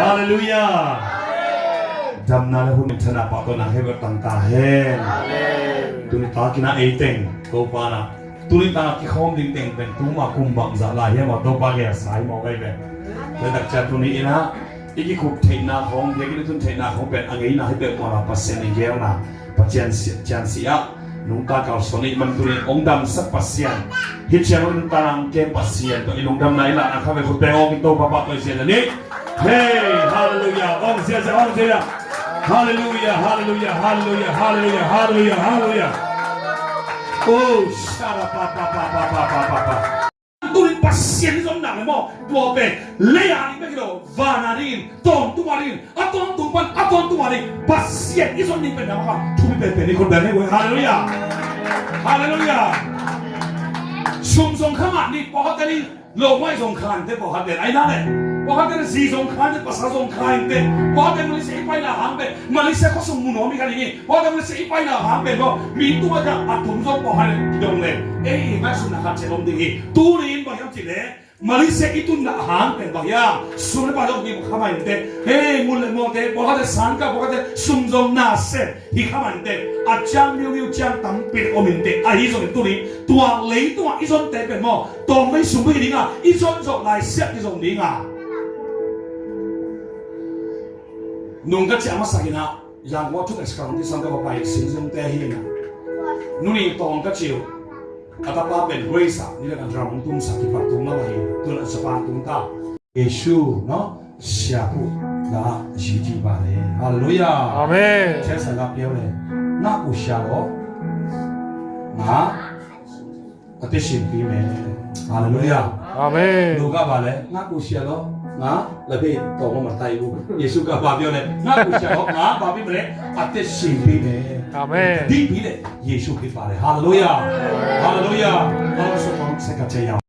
ฮาเลลูยาจำนาและหุ่นชนะปะตัวนาให้แบบต่างตาเห็นตุนิตากินาเอเต็งโกปานะตุนิตากิคอมดิงเต็งเป็นตุมาคุมบังซาลายให้มาโตปาเกสายมองไปแบบเลยตัดจากตุนินะอีกขุบเทนาของเด็กที่ตุนเทนาของเป็นอังเงินนะให้เด็กมาละปัสเซนเกลนะปัจจันเสียนุ่งตาเก่าสนิมันตุนิองดำสักปัสเซียนฮิตเชียนุ่งตาลังเกมปัสเซียนตัวอีนุ่งดำไหนล่ะนะครับเป็นคนแปลงกินโตปะปะตัวเซียนนี่เฮ้ฮาเลลูยาองเสียองเสียฮาเลลูยาฮาเลลูยาฮาเลลูยาฮาเลลูยาฮาเลลูยาฮาเลลูยาโอ้ชาลาปะปะปะปะปะปะปะปะตุนิปัสเซียนสมดังเลยมั้งตัวเป็นเลียนี่ไม่กี่โลวานารินตอนตุมารินอัตอนตุมันอัตอนตุมารินปัสเซียนอีสมนี่เป็นนะครับทุกเป็นนี่คนแบบนี้เว้ยฮาเลลูยาฮาเลลูยาชุมสงครามนี่พอเขาจะนี่โลกไม่สงครามแต่พอเขาจะไอ้นั่นแหละพอเขาจะสีสงครามแต่ภาษาสงครามแต่พอเขาจะมันเสียไปละหางเป็นมันเสียก็สมมุนหัวมีกันอย่างนี้พอเขาจะมันเสียไปละหางเป็นก็มีตัวจะอัดถุงส่งพอเขาดงเลยไม่สุนัขเชลมดีตัวนี้พอเขาจิเลยมาเลเซียอีตุนหางเป็นบางอย่างสุนัขบ้านเราที่ข้ามันเตะมุลเลมองเตะพอเขาจะสังกัดพอเขาจะซุ่มจงน่าเสียที่ข้ามันเตะอาจารย์มิวจางตั้งเป็นอมินเตะไอ้ส่วนตัวนี้ตัวเลี้ยตัวอีส่วนเตะเป็นหม้อตัวไม่สุ่มไม่ดีอ่ะอีส่วนส่งลายเสียอีส่วนดีอ่ะนุ่งก็จะมาใส่นะอย่างว่าทุกสกังที่สังกัดไปสิ่งที่เตะหินนะนุ่งนี่ตองก็เชียวอาตมาเป็นเวสนี่แหละการทำตุ้งสักที่ปักตุ้งนั่นเองตัวนั้นสปานตุ้งตาเยซูเนาะเสียผู้ละจีจีบาเลยฮาเลลูยาอาเมนเชื่อสังกัดเดียวเลยนักอุชาโลนะอธิชินปีเมฮาเลลูยาอาเมนดูกับบาเลยนักอุชาโลนะแล้วพี่โตมาไต่ลูกเยซูกับบาเดียวเลยนักอุชาโลนะบาพี่เมอธิชินปีเมอาเมนดีปีเลยเยซูคริสต์บาเลยฮาเลลูยาฮาเลลูยาเราสมองเสกเจีย